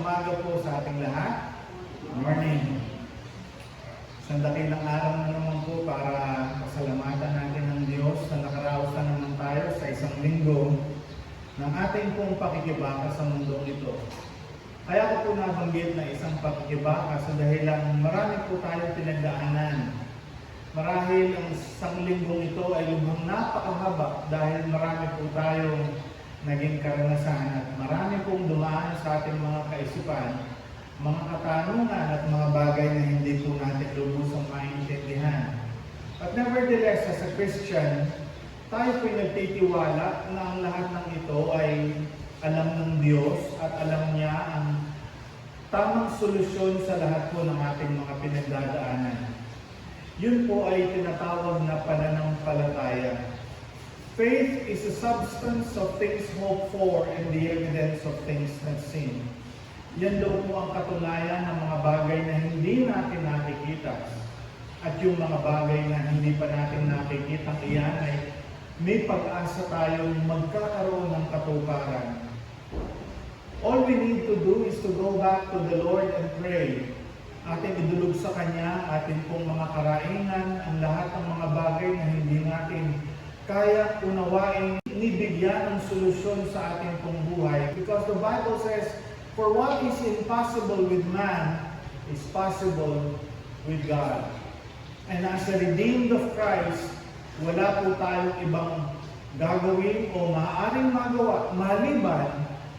umaga po sa ating lahat. Morning. Isang dakilang araw na naman po para pasalamatan natin ng Diyos na nakaraos na naman tayo sa isang linggo ng ating pong pakikibaka sa mundong ito. Kaya ko po nabanggit na isang pakikibaka sa dahilan marami po tayong pinagdaanan. Marahil ang isang linggong ito ay lubhang napakahaba dahil marami po tayong naging karanasan at marami pong dumaan sa ating mga kaisipan, mga katanungan at mga bagay na hindi po natin lubusang maintindihan. But nevertheless, as a Christian, tayo po'y nagtitiwala na ang lahat ng ito ay alam ng Diyos at alam niya ang tamang solusyon sa lahat po ng ating mga pinagdadaanan. Yun po ay tinatawag na pananampalataya. Faith is the substance of things hoped for and the evidence of things not seen. Yan daw po ang katunayan ng mga bagay na hindi natin nakikita. At yung mga bagay na hindi pa natin nakikita, iyan ay may pag-asa tayong magkakaroon ng katuparan. All we need to do is to go back to the Lord and pray. Ating idulog sa Kanya, ating pong mga karaingan, ang lahat ng mga bagay na hindi natin kaya unawain, inibigyan ng solusyon sa ating pong buhay. Because the Bible says, for what is impossible with man is possible with God. And as a redeemed of Christ, wala po tayong ibang gagawin o maaaring magawa maliban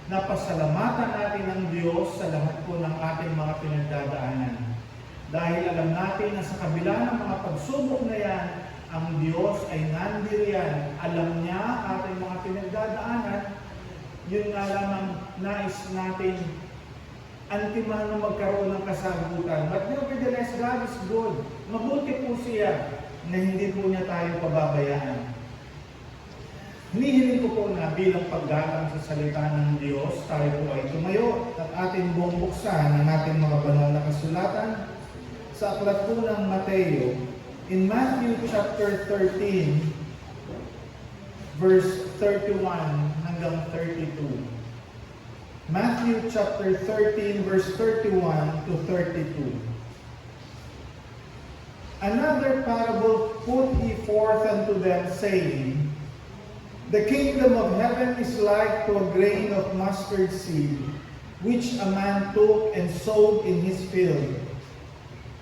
na pasalamatan natin ng Diyos sa lahat po ng ating mga pinagdadaanan. Dahil alam natin na sa kabila ng mga pagsubok na yan, ang Diyos ay nandiriyan. Alam niya ating mga pinagdadaanan. Yun nga lamang nais natin antiman na magkaroon ng kasagutan. But nevertheless, God is good. Mabuti po siya na hindi po niya tayo pababayaan. Hinihiling ko po na bilang paggalang sa salita ng Diyos, tayo po ay tumayo at ating buong buksan ang ating mga banal na kasulatan sa aklat po ng Mateo. In Matthew chapter 13, verse 31 hanggang 32. Matthew chapter 13, verse 31 to 32. Another parable put he forth unto them, saying, The kingdom of heaven is like to a grain of mustard seed, which a man took and sowed in his field,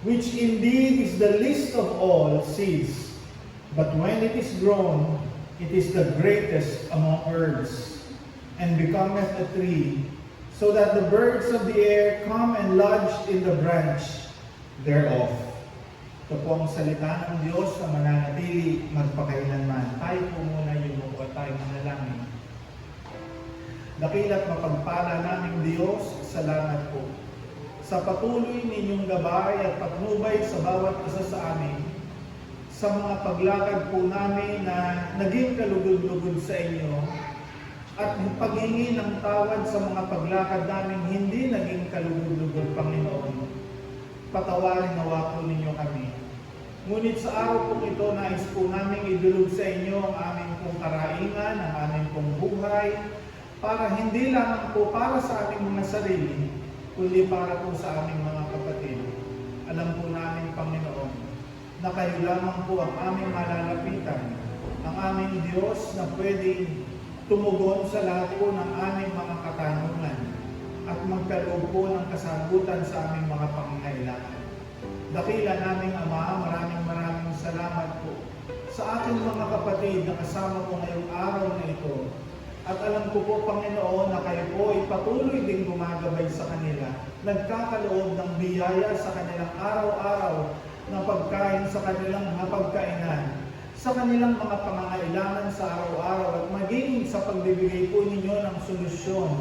which indeed is the least of all seeds, but when it is grown, it is the greatest among herbs, and becometh a tree, so that the birds of the air come and lodge in the branch thereof. Ito po ang salita ng Diyos na mananatili magpakailanman. Tayo po muna yung at tayo manalangin. Dakila't mapagpala naming Diyos, salamat po sa patuloy ninyong gabay at patnubay sa bawat isa sa amin, sa mga paglakad po namin na naging kalugod-lugod sa inyo, at paghingi ng tawad sa mga paglakad namin hindi naging kalugod-lugod, Panginoon. Patawarin nawa po ninyo kami. Ngunit sa araw po ito, nais po namin idulog sa inyo ang aming pong karaingan, ang aming pong buhay, para hindi lamang po para sa aming mga sarili, kundi para po sa aming mga kapatid. Alam po namin, Panginoon, na kayo lamang po ang aming malalapitan, ang aming Diyos na pwedeng tumugon sa lahat po ng aming mga katanungan at magkaloob po ng kasagutan sa aming mga pangangailangan. Dakila naming Ama, maraming salamat po sa aking mga kapatid na kasama ko ngayong araw na ito. At alam ko po, Panginoon, na kayo po ay patuloy din gumagabay sa kanila. Nagkakaloob ng biyaya sa kanilang araw-araw na pagkain sa kanilang hapagkainan, sa kanilang mga pangangailangan sa araw-araw at maging sa pagbibigay po ninyo ng solusyon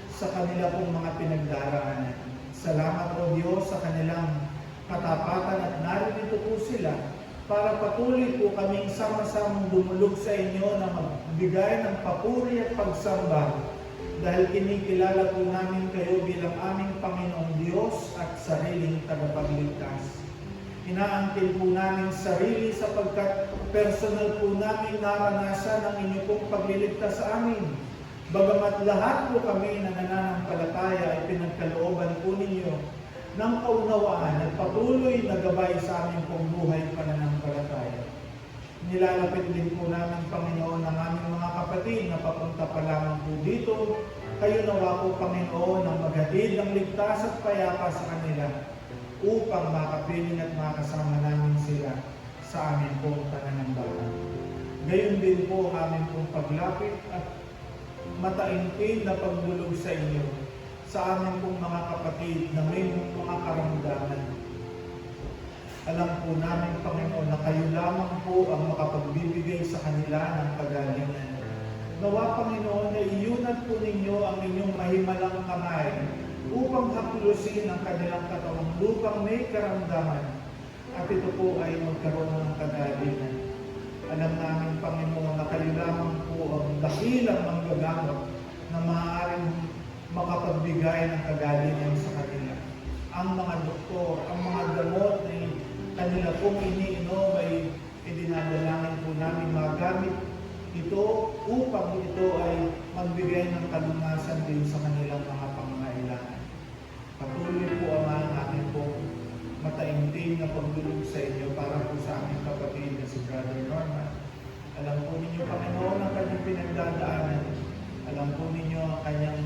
sa kanila pong mga pinagdaraanan. Salamat o Diyos sa kanilang katapatan at narito po sila para patuloy po kaming sama-samang dumulog sa inyo na magbigay ng papuri at pagsamba dahil kinikilala po namin kayo bilang aming Panginoong Diyos at sariling tagapagligtas. Inaangkin po namin sarili sapagkat personal po namin naranasan ang inyong pong pagliligtas sa amin. Bagamat lahat po kami na nananampalataya ay pinagkalooban po ninyo ng kaunawaan at patuloy na gabay sa aming pong buhay pananampalataya. Nilalapit din po namin, Panginoon, ng aming mga kapatid na papunta pa lamang po dito. Kayo nawa po, Panginoon, ang maghatid ng ligtas at payapa sa kanila upang makapiling at makasama namin sila sa aming pong pananambahan. Gayon din po ang aming pong paglapit at mataimtim na pagdulog sa inyo, sa aming pong mga kapatid na may mga karamdaman. Alam po namin, Panginoon, na kayo lamang po ang makapagbibigay sa kanila ng kagalingan. Nawa, Panginoon, na iyunat po ninyo ang inyong mahimalang kamay upang haplusin ang kanilang katawang lupang may karamdaman at ito po ay magkaroon ng kagalingan. Alam namin, Panginoon, na kayo lamang po ang dakilang manggagamot na maaaring makapagbigay ng kagalingan sa kanila. Ang mga doktor, ang mga gamot na kanila pong iniinom ay idinadalangin po namin magamit ito upang ito ay magbigay ng kalunasan din sa kanilang mga pangangailangan. Patuloy po ang aking pong mataimtim na pagdulog sa inyo para po sa aming kapatid na si Brother Norman. Alam po ninyo, Panginoon, ang kanyang pinagdadaanan. Alam po ninyo ang kanyang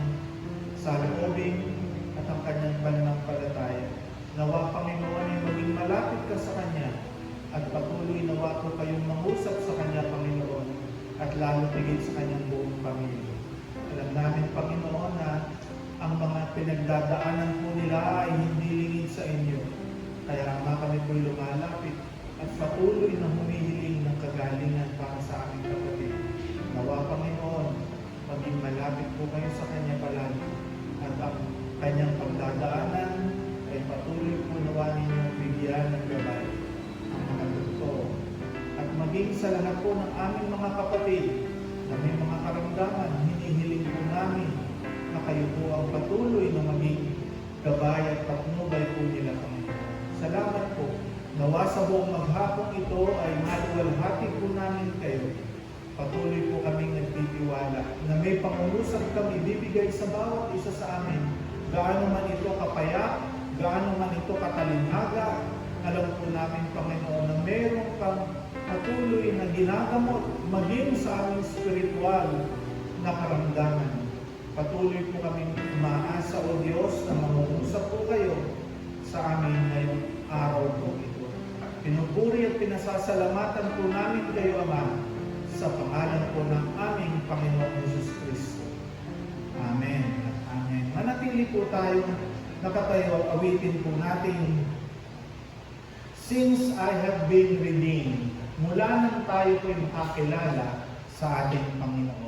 saloobin at ang kanyang pananampalataya. Nawa, Panginoon, ay maging malapit ka sa kanya at patuloy nawa po kayong mangusap sa kanya, Panginoon, at lalo tigit sa kanyang buong pamilya. Alam namin, Panginoon, na ang mga pinagdadaanan po nila ay hindi lingid sa inyo. Kaya nga kami po'y lumalapit at patuloy na humihiling ng kagalingan para sa aming kapatid. Nawa, Panginoon, maging malapit po kayo sa kanya palagi at ang kanyang pagdadaanan ay patuloy po nawa ninyong bigyan ng gabay ang mga doktor. At maging sa lahat po ng aming mga kapatid na may mga karamdaman, hinihiling po namin na kayo po ang patuloy na maging gabay at patnubay po nila, Panginoon. Salamat po. Nawa sa buong maghapong ito ay maluwalhati po namin kayo. Patuloy po kaming nagtitiwala na may pangungusap kami bibigay sa bawat isa sa amin. Gaano man ito kapayap, gaano man ito katalinaga, alam po namin, Panginoon, na mayroong kang patuloy na ginagamot maging sa aming spiritual na karamdaman. Patuloy po kaming umaasa, O Diyos, na mangungusap po kayo sa amin ngayong araw po ito. Pinupuri at pinasasalamatan po namin kayo, Ama, sa pangalan po ng aming Panginoong Jesus Kristo. Amen at Amen. Manatili po tayong nakatayo at awitin po natin, Since I have been redeemed, mula nang tayo po'y makakilala sa ating Panginoon.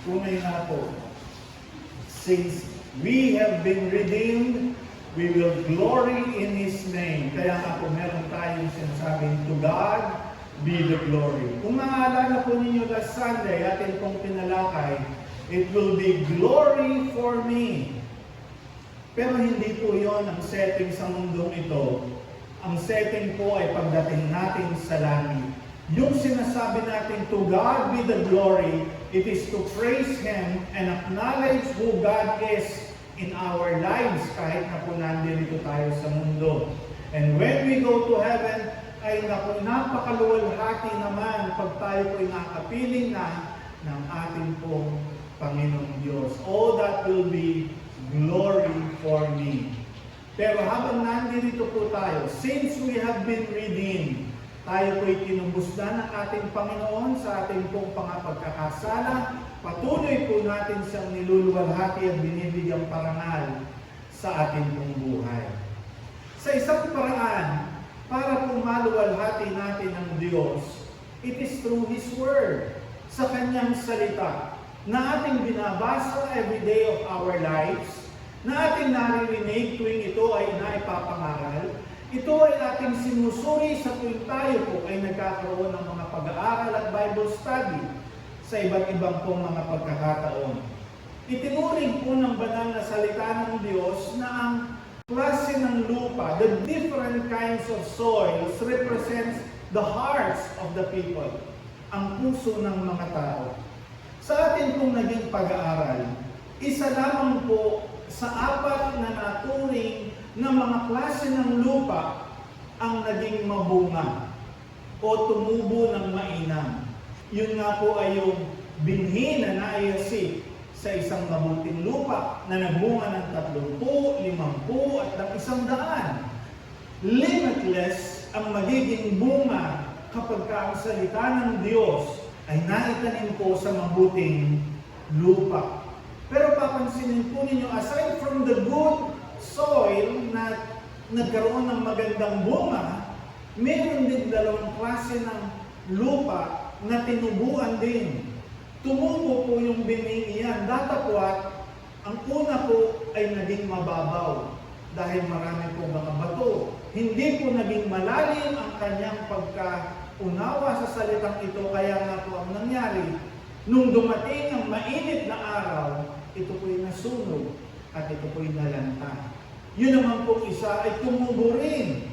Tunay na po, since we have been redeemed, we will glory in His name. Kaya nga po meron tayong sinasabing, to God be the glory. Kung maaalala po ninyo last Sunday, atin pong pinalakay, it will be glory for me. Pero hindi po yon ang setting sa mundong ito. Ang setting po ay pagdating natin sa langit. Yung sinasabi natin, to God be the glory, it is to praise Him and acknowledge who God is in our lives kahit na po nandito tayo sa mundo. And when we go to heaven, ay napakaluwalhati naman pag tayo po ay nakapiling na ng ating pong Panginoong Diyos. Oh, that will be glory for me. Pero habang nandito po tayo, since we have been redeemed, tayo po'y tinubusdan ng ating Panginoon sa ating pong pagkakasala. Patuloy po natin siyang niluluwalhati at binibigyang parangal sa ating pong buhay. Sa isang paraan, para po maluwalhati natin ang Diyos, it is through His Word, sa Kanyang salita, na ating binabasa every day of our lives, na ating naririnig tuwing ito ay naipapangaral. Ito ay ating sinusuri sa tuwing tayo po ay nagkakaroon ng mga pag-aaral at Bible study sa iba't ibang pong mga pagkakataon. Itinuring po ng banal na salita ng Diyos na ang klase ng lupa, the different kinds of soils, represents the hearts of the people, ang puso ng mga tao. Sa atin pong naging pag-aaral, isa lamang po sa apat na naturing na mga klase ng lupa ang naging mabunga o tumubo ng mainam. Yun nga po ay yung binhi na naiyasik sa isang mabuting lupa na nagbunga ng 30, 50 at 100. Limitless ang magiging bunga kapag ang salita ng Diyos ay naitanim po sa mabuting lupa. Pero papansinin po ninyo, aside from the good soil na nagkaroon ng magandang bunga, meron din dalawang klase ng lupa na tinubuan din. Tumubo po yung bining iyan. Datapwat, ang una po ay naging mababaw dahil marami po mga bato. Hindi po naging malalim ang kanyang pagkaunawa sa salitang ito, kaya nga po ang nangyari, nung dumating ang mainit na araw, ito po'y nasunog at ito po'y nalanta. Yun naman po isa ay tumubo rin.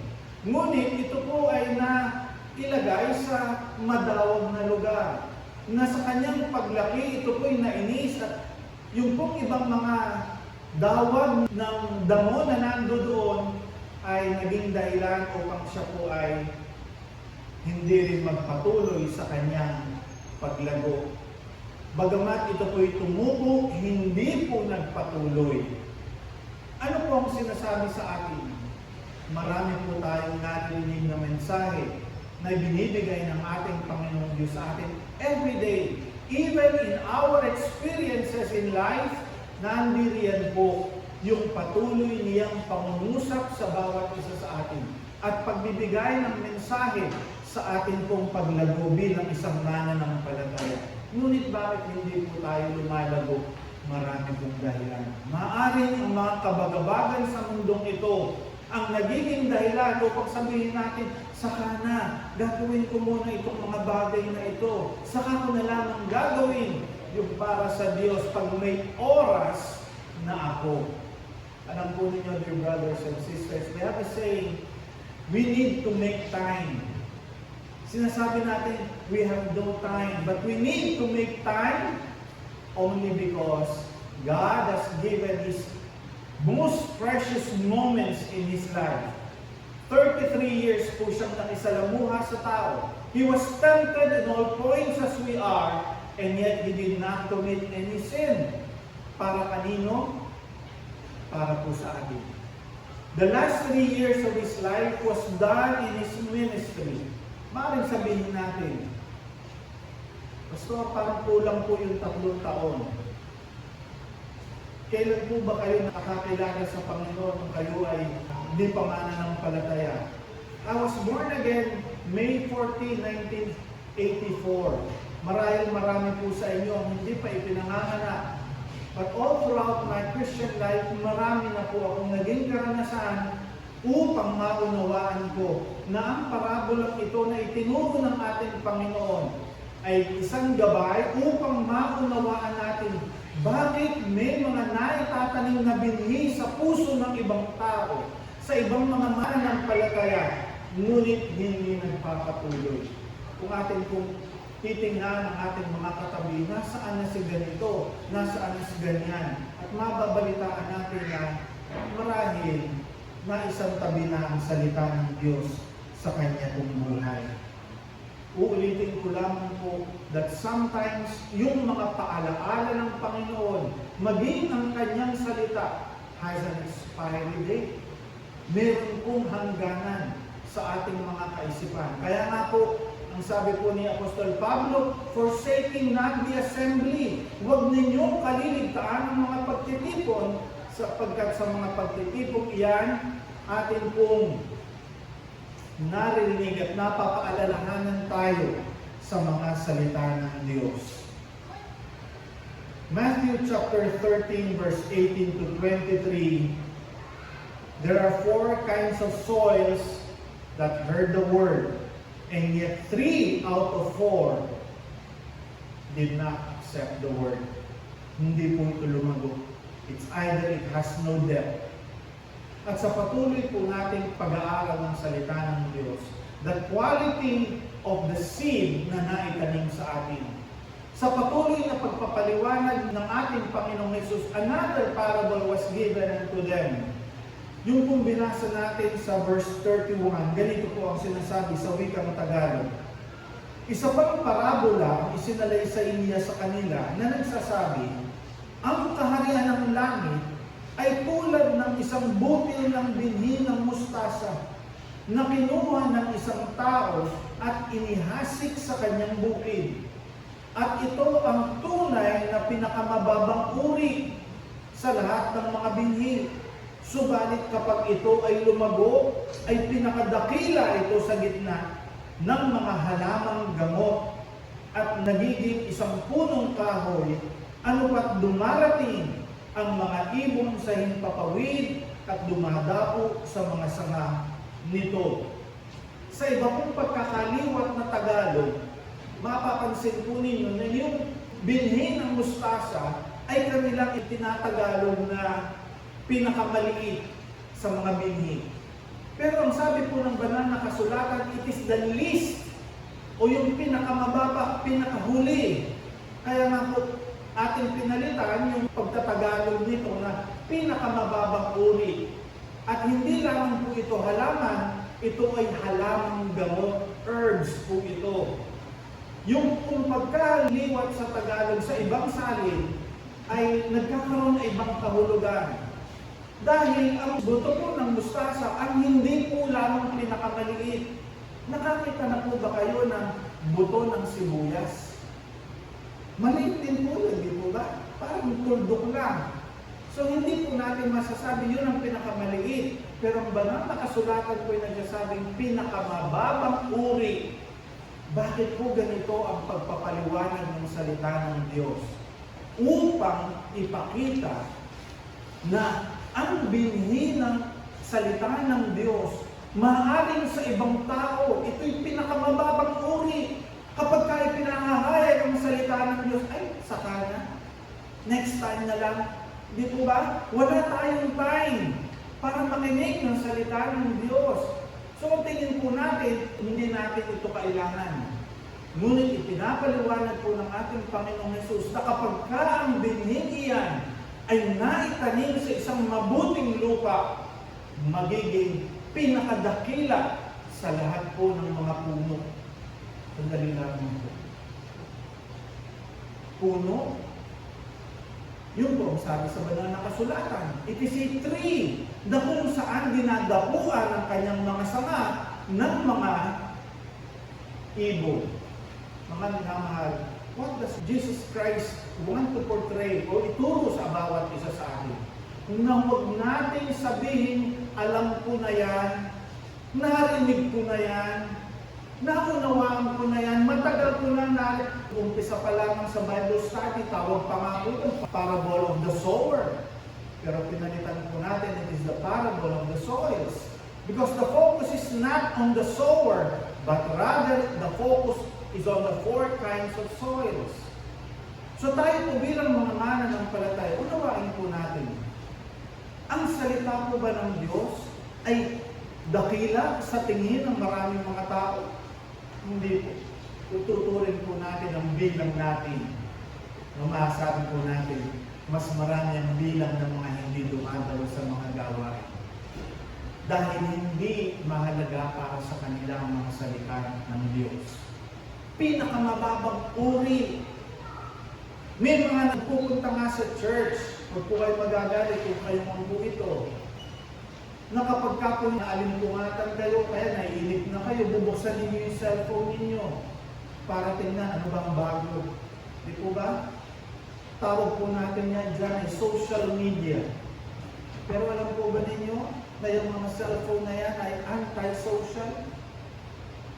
Ngunit ito po ay ilagay sa madawag na lugar. Na sa kanyang paglaki, ito po'y nainis at yung pong ibang mga dawag ng damo na nandoon ay naging dahilan upang siya po ay hindi rin magpatuloy sa kanyang paglago. Bagamat ito po'y tumubo, hindi po nagpatuloy. Ano po ang sinasabi sa atin? Marami po tayong narinig na mensahe na binibigay ng ating Panginoong Diyos sa atin every day. Even in our experiences in life, nandiriyan po yung patuloy niyang pangungusap sa bawat isa sa atin at pagbibigay ng mensahe sa atin pong paglago bilang isang mananampalataya. Ngunit bakit hindi po tayo lumalago? Marami pong dahilan. Maaring ang mga kabagabagan sa mundong ito ang nagiging dahilan upang sabihin natin, saka na, gagawin ko muna itong mga bagay na ito. Saka ko na lamang gagawin yung para sa Diyos pag may oras na ako. Alam po ninyo, dear brothers and sisters, we have a saying, we need to make time. Sinasabi natin, we have no time, but we need to make time only because God has given His most precious moments in His life. 33 years po siyang nakisalamuha sa tao. He was tempted in all points as we are, and yet He did not commit any sin. Para kanino? Para po sa atin. The last 3 years of His life was done in His ministry. Maaaring sabihin natin, Pastor, parang kulang po yung 3 taon. Kailan po ba kayo nakakilala sa Panginoon kung kayo ay hindi pa mananampalataya? I was born again May 14, 1984. Marahil marami po sa inyo ang hindi pa ipinanganganak. But all throughout my Christian life, marami na po akong naging karanasan upang maunawaan ko na ang parabolang ito na itinuro ng ating Panginoon ay isang gabay upang maunawaan natin bakit may mga naitatanim na binhi sa puso ng ibang tao, sa ibang mga mananampalataya, ngunit hindi nagpapatuloy. Kung atin pong titingnan ang ating mga katabi, nasaan na si ganito, nasaan na si ganyan, at mababalitaan natin na marahil na isang tabi na ang salita ng Diyos sa kanya pong buhay. Uulitin ko lamang po that sometimes yung mga paalaala ng Panginoon, maging ang kanyang salita, has an expiry date. Meron pong hangganan sa ating mga kaisipan. Kaya nga po, ang sabi po ni Apostol Pablo, forsaking not the assembly, huwag ninyong kaliligtaan ang mga pagtitipon, sapagkat sa mga pagtitipon iyan, atin pong narinig at napapaalalahanan tayo sa mga salita ng Diyos. Matthew chapter 13 verse 18 to 23, there are 4 kinds of soils that heard the word, and yet 3 out of 4 did not accept the word. Hindi po ito lumago. It's either it has no depth. At sa patuloy po nating pag-aaral ng salita ng Diyos, the quality of the seed na naitanim sa atin. Sa patuloy na pagpapaliwanag ng ating Panginoong Hesus, another parable was given unto them. Yung pong binasa natin sa verse 31, ganito po ang sinasabi sa wikang Tagalog. Isa pang parabola ang isinalay sa iniya sa kanila na nagsasabi, ang kaharian ng langit ay tulad ng isang butil ng binhi ng mustasa na kinuha ng isang tao at inihasik sa kanyang bukid. At ito ang tunay na pinakamababang uri sa lahat ng mga binhi. Subalit kapag ito ay lumago, ay pinakadakila ito sa gitna ng mga halamang gamot at nagiging isang punong kahoy, ano pat dumarating ang mga ibon sa himpapawid at dumadapo sa mga sanga nito. Sa iba pong pagkakaliwat na Tagalog, mapapansin po ninyo na yung binhi ng mustasa ay kanilang itinatagalog na pinakamaliit sa mga binhi. Pero ang sabi po ng banal na kasulatan, it is the least o yung pinakamababa, pinakahuli. Kaya nga po, ating pinalitan yung pagtatagalog nito na pinakamababang uri. At hindi lamang po ito halaman, ito ay halamang gamot, herbs po ito. Yung kung pagkaliwat sa Tagalog sa ibang salin, ay nagkakaroon ng ibang kahulugan. Dahil ang buto po ng mustasa, ang hindi po lamang pinakamaliit. Nakakita na po ba kayo ng buto ng sibuyas? Maliit din po yun, di po ba? Parang tuldok lang. So hindi po natin masasabi yun ang pinakamaliit. Pero ang banal na kasulatan po ay nagsasabing pinakamababang uri. Bakit po ganito ang pagpapaliwanag ng salita ng Diyos? Upang ipakita na ang binhi ng salita ng Diyos, maaaring sa ibang tao, ito'y pinakamababang uri. Kapag kayo pinahahayag ang salita ng Diyos, ay, saka na. Next time na lang. Di po ba? Wala tayong time para makinig ng salita ng Diyos. So, tingin po natin, hindi natin ito kailangan. Ngunit ipinapaliwanag po ng ating Panginoong Hesus na kapag ka ang binhing iyan ay naitanim sa isang mabuting lupa, magiging pinakadakila sa lahat po ng mga puno. Sandali namin po. Puno, yun po ang sabi sa banal na kasulatan. It is a tree na kung saan dinadapuan ang kanyang mga sanga ng mga ibon. Mga minamahal, what does Jesus Christ want to portray o ituro sa bawat isa sa atin? Na huwag natin sabihin, alam ko na yan, narinig ko na yan, Naunawaan ko na yan. Matagal ko na umpisa pa lamang sa Bible study, tawag pa nga po ito, parable of the sower. Pero pinalitan po natin, it is the parable of the soils. Because the focus is not on the sower, but rather the focus is on the 4 kinds of soils. So tayo po bilang mga mananampalataya, unawain po natin, ang salita po ba ng Diyos ay dakila sa tingin ng maraming mga tao? Hindi po. Tututurin po natin ang bilang natin. Masasabi po natin, mas marami ang bilang ng mga hindi dumadalo sa mga gawain. Dahil hindi mahalaga para sa kanila ang mga salita ng Diyos. Pinakamababang uri. May mga nagpupunta nga sa church, huwag po kayo magagalit kung kayo manggo ito, na kapag ka po naalimtungatan kayo, kaya naiinip na kayo, bubuksan ninyo yung cellphone ninyo para tingnan ano bang bago. Di po ba? Tawag po natin yan dyan ay social media. Pero alam po ba ninyo na yung mga cellphone na yan ay anti-social?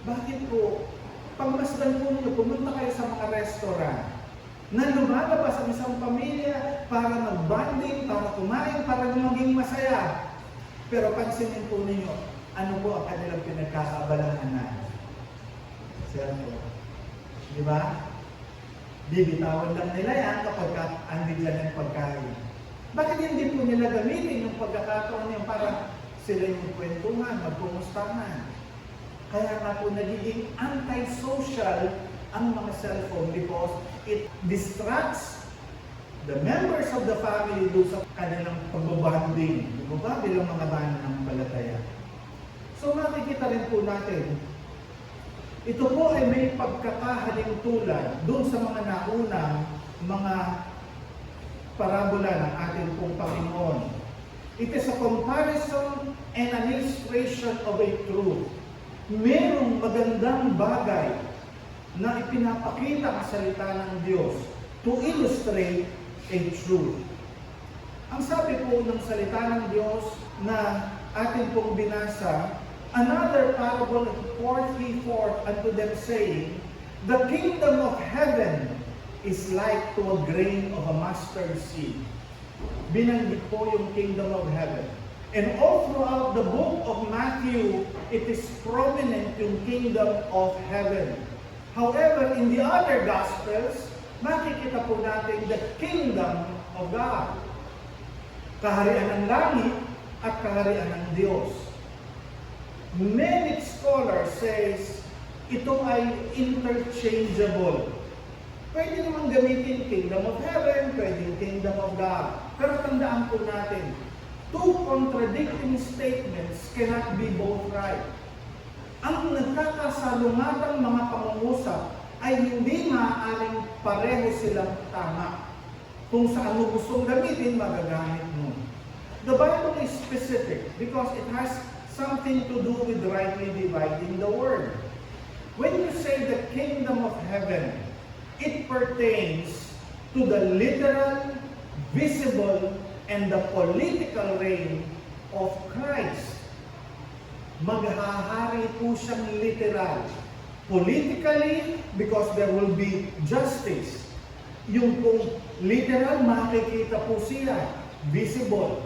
Bakit po? Pagmasdan po ninyo, pumunta kayo sa mga restaurant na lumalabas ang isang pamilya para mag-bonding, para kumain, para maging masaya. Pero pansinin po ninyo, ano po ang kanilang pinagkakaabalahan na? Cellphone. Di ba? Bibitawan lang nila yan kapag andyan ang pagkain. Bakit hindi po nila gamitin yung pagkakataon niya para sila yung kwentuhan, magkumustahan? Kaya nga po nagiging anti-social ang mga cellphone because it distracts the members of the family doon sa kanilang pagbabanding. Di ba? Bilang mga mananampalataya. So makikita rin po natin, ito po ay may pagkakahaling tulad doon sa mga naunang mga parabola ng ating pong Panginoon. It is a comparison and an illustration of a truth. Merong magandang bagay na ipinapakita ang salita ng Diyos to illustrate a truth. Ang sabi po ng salita ng Diyos na ating pong binasa, another parable poured he forth unto them, saying, the kingdom of heaven is like to a grain of a mustard seed. Binanggit po yung kingdom of heaven. And all throughout the book of Matthew, it is prominent yung kingdom of heaven. However, in the other Gospels, makikita po natin the kingdom of God. Kaharian ng langit at kaharian ng Diyos. Many scholars says ito ay interchangeable. Pwede naman gamitin kingdom of heaven, pwede kingdom of God. Pero tandaan po natin, two contradicting statements cannot be both right. Ang nagkakasalungatang mga pangungusap ay hindi maaaring pareho silang tama. Kung saan mo gustong gamitin, magagamit mo. The Bible is specific because it has something to do with rightly dividing the word. When you say the kingdom of heaven, it pertains to the literal, visible, and the political reign of Christ. Maghahari po siyang literal. Politically, because there will be justice. Yung pong literal, makikita po siya, visible.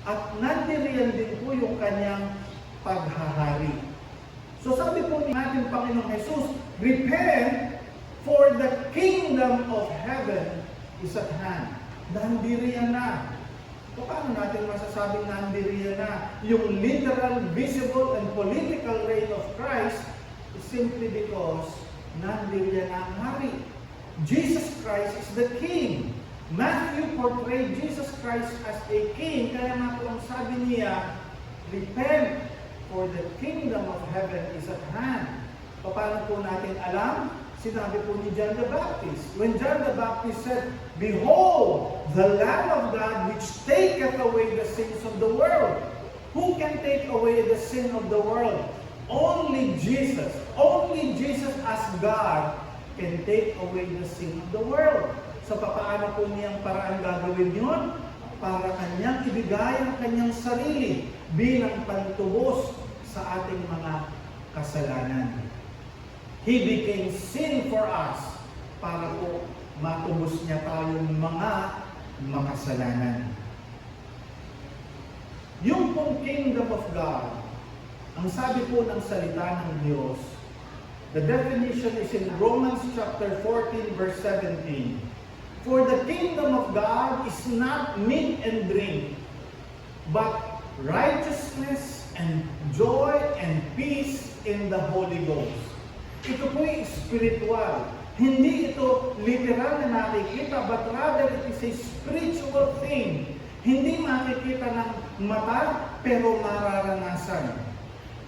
At nandiriyan din po yung kanyang paghahari. So sabi po natin Panginoong Jesus, repent, for the kingdom of heaven is at hand. Nandiriyan na. So paano natin masasabing nandiriyan na? Yung literal, visible, and political reign of Christ is simply because nandiriyan na ang hari. Jesus Christ is the King. Matthew portrayed Jesus Christ as a King. Kaya nga po ang sabi niya, repent, for the kingdom of heaven is at hand. Paano po natin alam? Sinabi po ni John the Baptist. When John the Baptist said, behold, the Lamb of God which taketh away the sins of the world. Who can take away the sin of the world? Only Jesus. Only Jesus as God can take away the sin of the world. So paano po niyang paraan gagawin yun? Para kanyang ibigay ang kanyang sarili bilang pantubos sa ating mga kasalanan. He became sin for us para po matubos niya tayong mga makasalanan. Yung pong kingdom of God, ang sabi po ng salita ng Diyos, the definition is in Romans chapter 14 verse 17. For the kingdom of God is not meat and drink, but righteousness and joy and peace in the Holy Ghost. Ito po ay spiritual. Hindi ito literal na nakikita, but rather it is a spiritual thing. Hindi makikita ng mata, pero mararanasan.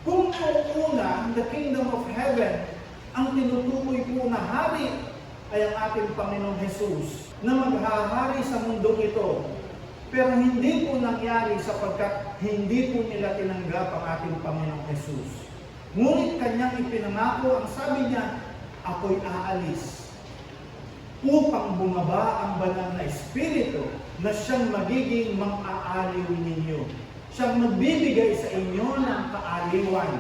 Kung una, the kingdom of heaven, ang tinutukoy po na hari ay ang ating Panginoong Jesus na maghahari sa mundong ito. Pero hindi po nangyari sapagkat hindi po nila tinanggap ang ating Panginoong Jesus. Ngunit kanyang ipinangako, ang sabi niya, ako'y aalis upang bumaba ang banal na Espiritu na siyang magiging mang-aaliw ninyo. Siyang magbibigay sa inyo ng kaaliwan.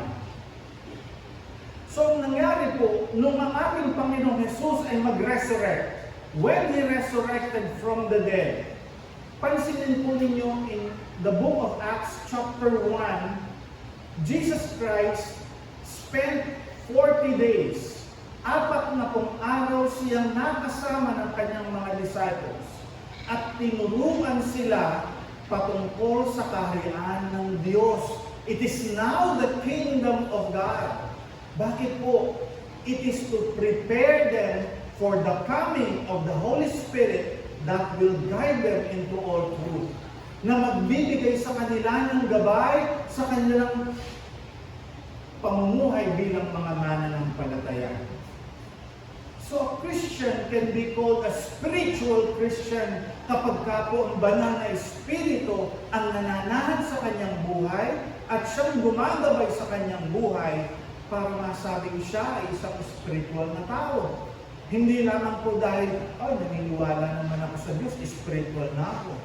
So, ang nangyari po, nung ang ating Panginoong Jesus ay mag-resurrect, when He resurrected from the dead, pansinin po ninyo in the book of Acts chapter 1, Jesus Christ spent 40 days, 40 araw siyang nakasama ng kanyang mga disciples at tinuruan sila patungkol sa kaharian ng Diyos. It is now the kingdom of God. Bakit po? It is to prepare them for the coming of the Holy Spirit that will guide them into all truth. Na magbibigay sa kanila ng gabay sa kanilang pamumuhay bilang mga mananampalataya. So a Christian can be called a spiritual Christian kapag ka po ang banal na Espiritu ang nananahan sa kanyang buhay at siyang gumagabay sa kanyang buhay para masabing siya ay isang spiritual na tao. Hindi lamang po dahil, naniniwala naman ako sa Diyos, spiritual na ako.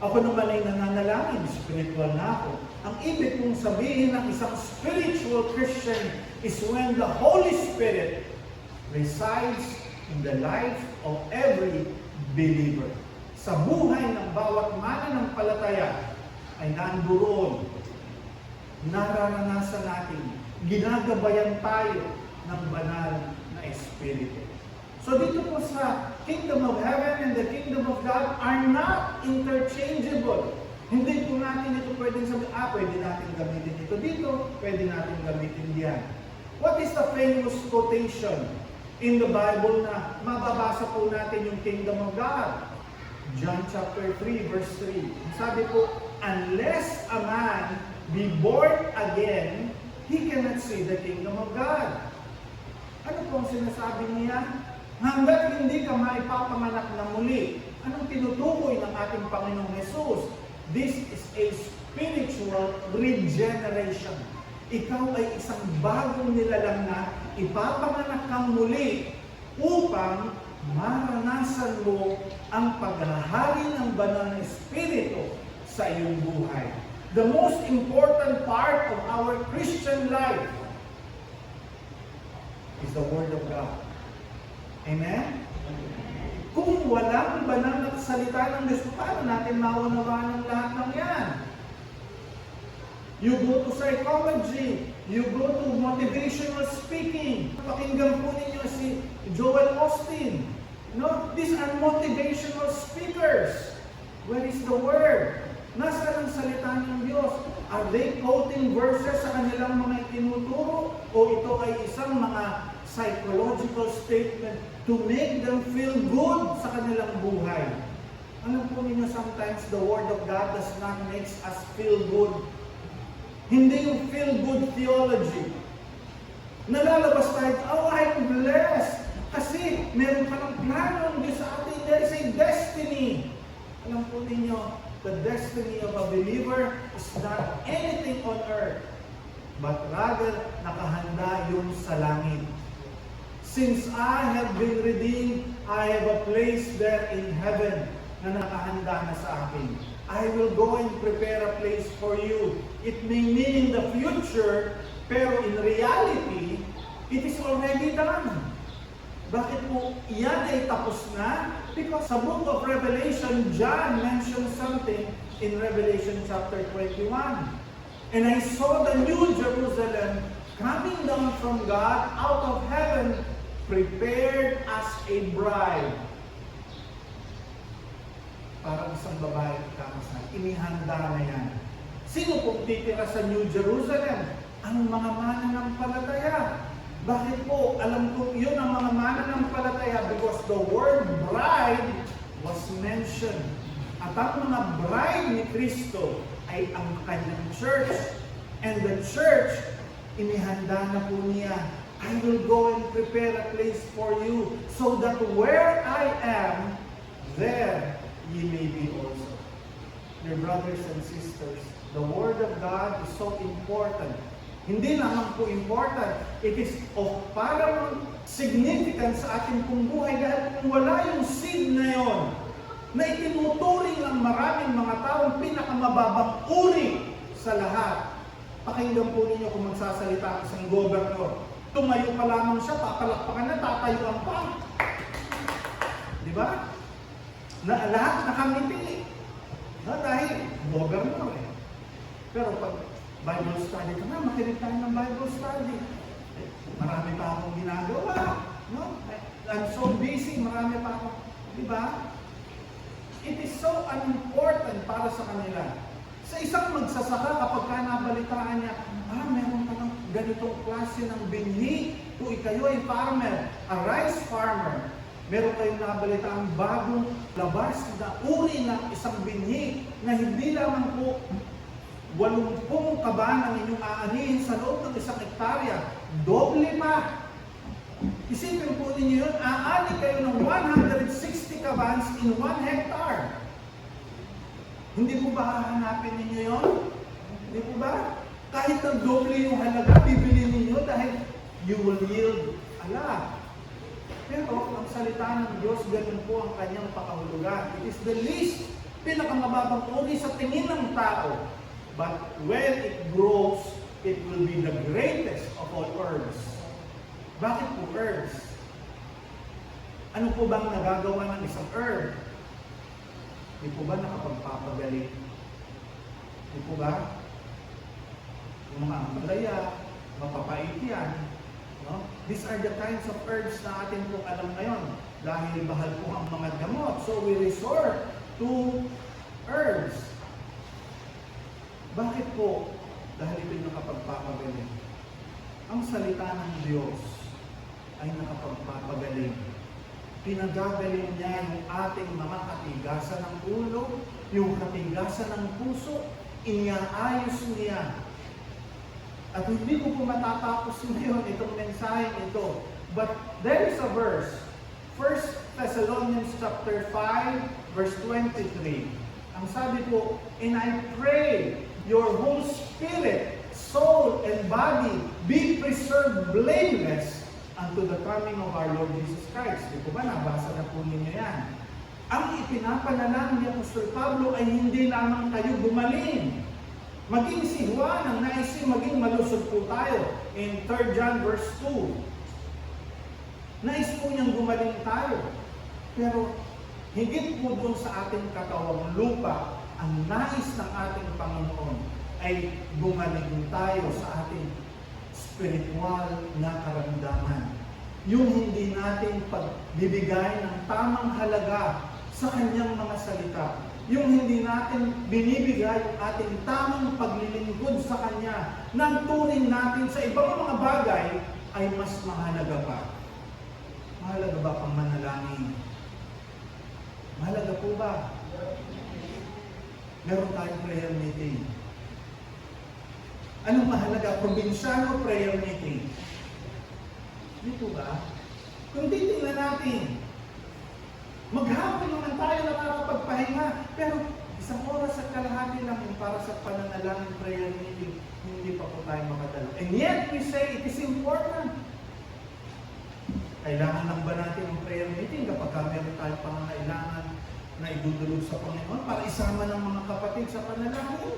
Ako naman ay nananalangin, spiritual na ako. Ang ibig kong sabihin ng isang spiritual Christian is when the Holy Spirit resides in the life of every believer. Sa buhay ng bawat mananampalataya ay nandoon, nararanasan natin, ginagabayan tayo ng banal na Espiritu. So dito po sa Kingdom of Heaven and the Kingdom of God are not interchangeable. Hindi po natin ito pwedeng sabihin, pwede natin gamitin ito dito, pwede natin gamitin diyan. What is the famous quotation in the Bible na mababasa po natin yung Kingdom of God? John chapter 3 verse 3. Sabi po, unless a man be born again, he cannot see the Kingdom of God. Ano po ang sinasabi niya? Hanggat hindi ka maipapanganak na muli. Anong tinutukoy ng ating Panginoong Jesus? This is a spiritual regeneration. Ikaw ay isang bagong nilalang na ipapanganak kang muli upang maranasan mo ang paghahari ng banal na Espiritu sa iyong buhay. The most important part of our Christian life is the Word of God. Amen? Kung walang banal na salita ng Diyos, paano natin maunawaan ang lahat ng yan? You go to psychology, you go to motivational speaking. Pakinggan po ninyo si Joel Austin. These are motivational speakers. Where is the Word? Nasaan ang salita ng Diyos? Are they quoting verses sa kanilang mga itinuturo? O ito ay isang mga psychological statement to make them feel good sa kanilang buhay? Alam po ninyo, sometimes the Word of God does not make us feel good. Hindi yung feel good theology. Nalalabas tayo, I'm blessed. Kasi meron ka ng plano ng Diyos sa atin. There is a destiny. Alam po ninyo, the destiny of a believer is not anything on earth, but rather nakahanda yung sa langit. Since I have been redeemed, I have a place there in heaven na nakahanda na sa akin. I will go and prepare a place for you. It may mean in the future, pero in reality, It is already done. Bakit po yan ay tapos na? Because sa book of Revelation, John mentioned something in Revelation chapter 21. And I saw the new Jerusalem coming down from God out of heaven, prepared as a bride. Parang isang babae kamasal. Inihanda na yan. Sino pong titira sa New Jerusalem? Ang mga mananampalataya. Bakit po? Alam ko yun ang mga mananampalataya because the word bride was mentioned. At ang mga bride ni Kristo ay ang kanyang church. And the church, inihanda na po niya, I will go and prepare a place for you so that where I am, there ye may be also. Dear brothers and sisters, the Word of God is so important. Hindi naman po important. It is of paramount significance sa ating pong buhay dahil kung wala yung seed na yon, na itinuturing ng maraming mga taong pinakamababang uri sa lahat. Pakinggan po ninyo kung magsasalita ang isang gobernador. Tumayo pa lamang siya, papalakpakan na, tatayuan pa. Di ba? Na lahat nakamiti. Dahil gobernador eh. Pero pag Bible study ka na, makinig tayo ng Bible study. Marami pa akong ginagawa. No? I'm so busy, marami pa akong, di ba? It is so unimportant para sa kanila. Sa isang magsasaka, kapag ka nabalitaan niya, meron ka ng ganitong klase ng binhi. Kung ikayo ay farmer, a rice farmer, meron kayong nabalitaan bagong labas na uri ng isang binhi na hindi lamang po 80 kaban ang inyong aanihin sa loob ng isang hektarya. Doble pa. Isipin po ninyo yun, aani kayo ng 160 kabans in 1 hectare. Hindi po ba hahanapin ninyo yun? Hindi po ba? Kahit ng doble yung halaga, bibili ninyo dahil you will yield a lot. Pero ang salita ng Diyos, ganun po ang kanyang pakahulugan. It is the least, pinakamababang uri sa tingin ng tao. But when it grows, it will be the greatest of all herbs. Bakit po herbs? Ano po bang nagagawa ng isang herb? Di po ba nakapagpapagaling? Di po ba? Yung mga amalaya, mapapait yan. No? These are the kinds of herbs na atin pong alam ngayon. Dahil bahal po ang mga gamot. So we resort to herbs. Bakit po? Dahil ito'y nakapagpapagaling. Ang salita ng Diyos ay nakapagpapagaling. Pinagagaling niya yung ating mga katigasan ng ulo, yung katigasan ng puso, iniaayos niya. At hindi ko po matatapos ngayon itong mensaheng ito. But there is a verse, 1 Thessalonians chapter 5, verse 23. Ang sabi po, and I pray your whole spirit, soul, and body be preserved blameless unto the coming of our Lord Jesus Christ. Di po ba? Nabasa na po ninyo yan. Ang ipinapanalangin ni Apostol Pablo ay hindi lamang kayo gumaling. Maging si Juan ang naisin, maging malusog po tayo. In 3 John verse 2. Nais po niyang gumaling tayo. Pero higit po doon sa ating katawang lupa, ang nais ng ating Panginoon ay gumaling tayo sa ating spiritual na karamdaman. Yung hindi natin pagbibigay ng tamang halaga sa kanyang mga salita. Yung hindi natin binibigay yung ating tamang paglilingkod sa kanya, nang turing natin sa ibang mga bagay ay mas mahalaga pa. Mahalaga ba pang manalangin? Mahalaga po ba? Meron tayong prayer meeting. Anong mahalaga? Probinsyano prayer meeting. Hindi po ba? Kung titingnan natin, maghapon naman tayo nakakapagpahinga, pero isang oras at kalahati lang yung para sa pananalangin prayer meeting, hindi pa po tayo makadalo. And yet we say it is important. Kailangan lang ba natin ang prayer meeting kapag meron tayong pangangailangan na idudulog sa Panginoon para isama ng mga kapatid sa panalangin?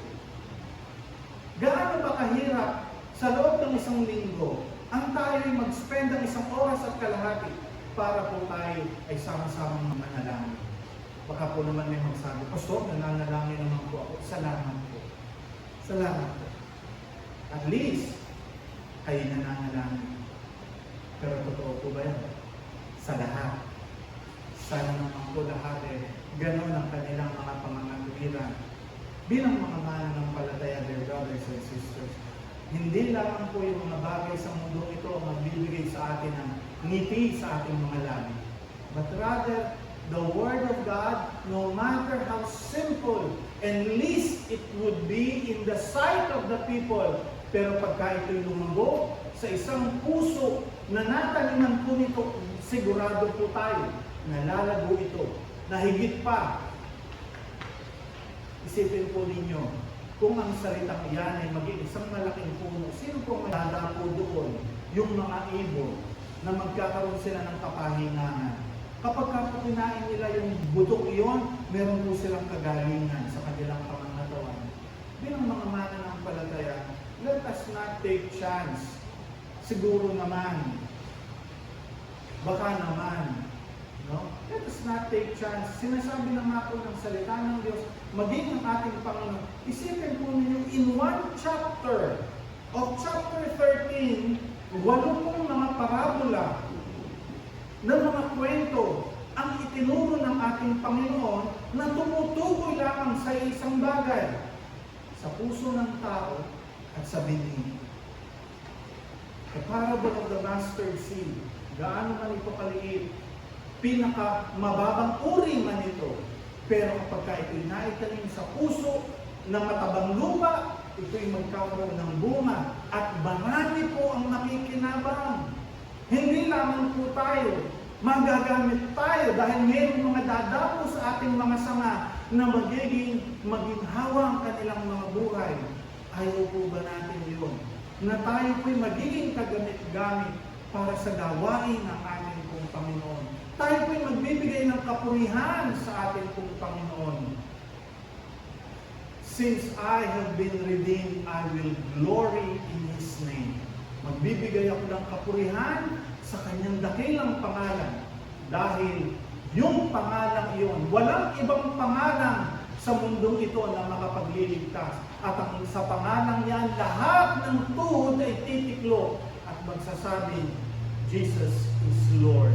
Gaano ba kahirap sa loob ng isang linggo ang tayo ay mag-spend ng 1 oras at kalahati para po tayo ay sama-samang manalangin. Baka po naman may magsabi, Pastor, nananalangin naman po ako. Salamat po. Salamat po. At least, kayo nananalangin. Pero totoo po ba yan? Sa lahat. Sana naman po lahat gano'n ang kanilang mga pangangatuwiran. Bilang mga mananampalataya, dear brothers and sisters, hindi lamang po yung mga bagay sa mundo ito ang magbibigay sa atin ng ngiti sa ating mga labi. But rather, the Word of God, no matter how simple and least it would be in the sight of the people, pero pagka ito'y lumago sa isang puso na nataniman po nito, sigurado po tayo, nalalago ito, na higit pa. Isipin po ninyo, kung ang salitang iyan ay maging isang malaking puno, sino pong magdadapo doon? Yung mga ibon na magkakaroon sila ng kapahinganan. Kapag po kinain nila yung butok iyon, meron po silang kagalingan sa kanilang pangangatawan. Bilang mga mananampalataya, let us not take chance. Siguro naman, baka naman, no? Let us not take chance. Sinasabi na nga po ng salita ng Diyos, maging ang ating Panginoon. Isipin po ninyo, in one chapter of chapter 13, 80 mga parabola ng mga kwento ang itinuro ng ating Panginoon na tumutukoy lamang sa isang bagay, sa puso ng tao at sa bibig. The parable of the mustard seed, gaano man ito kaliit, pinaka mababang uri man ito. Pero kapag ito'y naitanim sa puso na matabang lupa, ito'y magkakaroon ng bunga at marami po ang nakikinabang. Hindi lamang po tayo, magagamit tayo dahil mayroong mga dadapo sa ating mga sanga na maging maginhawa ang kanilang mga buhay. Ayaw po ba natin yun? Na tayo po'y magiging kagamit-gamit para sa gawain ng ating pong Panginoon. Tayo po'y magbibigay ng kapurihan sa ating pong Panginoon. Since I have been redeemed, I will glory in His name. Magbibigay ako ng kapurihan sa kanyang dakilang pangalan. Dahil yung pangalan iyon, walang ibang pangalan sa mundong ito na makapagliligtas. At ang sa pangalan yan, lahat ng tuhod ay titiklo at magsasabi, Jesus is Lord.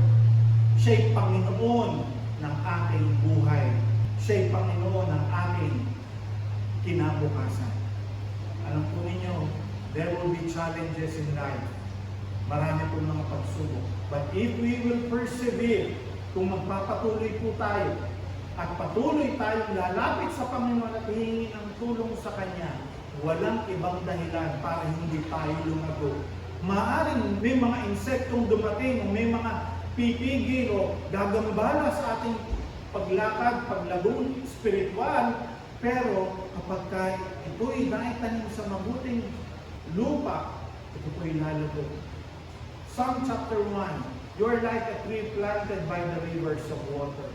Siya'y Panginoon ng aking buhay. Siya'y Panginoon ng aking kinabukasan. Alam po ninyo, there will be challenges in life. Marami po mga pagsubok. But if we will persevere, kung magpapatuloy po tayo, at patuloy tayong lalapit sa Panginoon at hihingi ng tulong sa Kanya, walang ibang dahilan para hindi tayo lumago. Maaaring may mga insektong dumating, o may mga pipigil o gagambala sa ating paglakad, paglagong spiritual, pero kapag ito'y naitanim sa mabuting lupa, ito po'y lalago. Psalm chapter 1, you are like a tree planted by the rivers of water,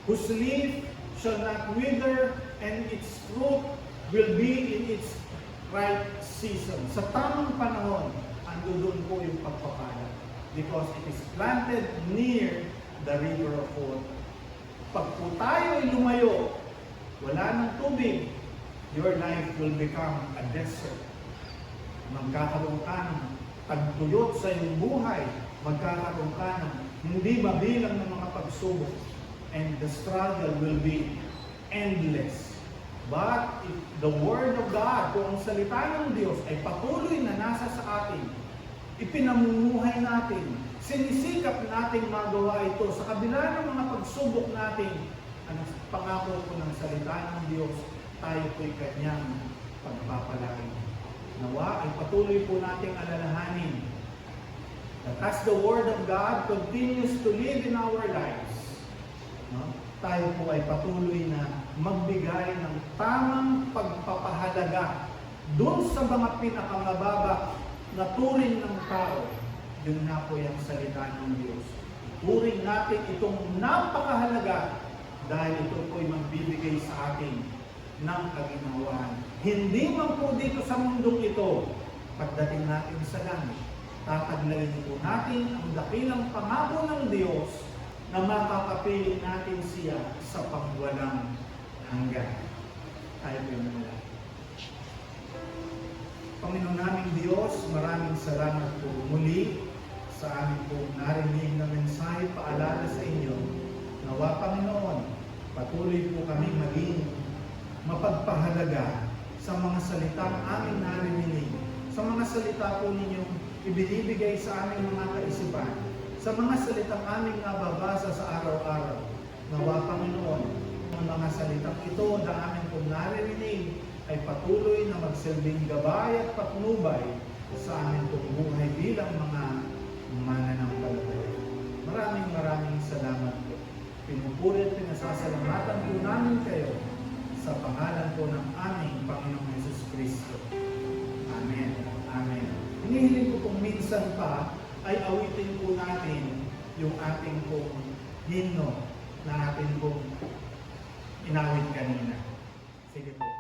whose leaf shall not wither, and its fruit will be in its right season. Sa tamang panahon, andun po yung pagpapala. Because it is planted near the river of water. Pag po tayo ay lumayo, wala ng tubig, your life will become a desert. Magkakaroon ka ng tagtuyot sa iyong buhay, magkakaroon ka ng hindi mabilang ng mga pagsubok. And the struggle will be endless. But if the Word of God, kung ang salita ng Diyos ay patuloy na nasa sa atin, ipinamumuhay natin, sinisikap nating magawa ito sa kabila ng mga pagsubok natin, ang pangako po ng salita ng Diyos, tayo po'y Kanyang pagpapalain. Nawa ay patuloy po nating alalahanin that as the Word of God continues to live in our lives, tayo po ay patuloy na magbigay ng tamang pagpapahalaga doon sa mga pinakamababa na turing ng tao. Yun na po yung salita ng Diyos. Turing natin itong napakahalaga dahil ito po ay magbibigay sa atin ng kaginhawaan. Hindi man po dito sa mundong ito, pagdating natin sa langit, Tataglalin po natin ang dakilang pangako ng Diyos na makakapiling natin siya sa pagwalang hanggan. Tayo po yung mula. Panginoon naming Diyos, maraming salamat po muli sa amin po narinig na mensahe paalala sa inyo. Nawa Panginoon, patuloy po kami maging mapagpahalaga sa mga salitang aming narinig, sa mga salita po ninyong ibinibigay sa aming mga kaisipan, sa mga salitang aming nababasa sa araw-araw. Nawa Panginoon, ang mga salitang ito na aming po narinig ay patuloy na magsilbing gabay at patnubay sa amin pong buhay bilang mga mananampalataya. Maraming salamat po. Pinupuri at pinasasalamatan po namin kayo sa pangalan po ng aming Panginoong Hesus Kristo. Amen. Amen. Hinihiling ko kung minsan pa ay awitin po natin yung ating pong himno na ating pong inawit kanina. Sige po.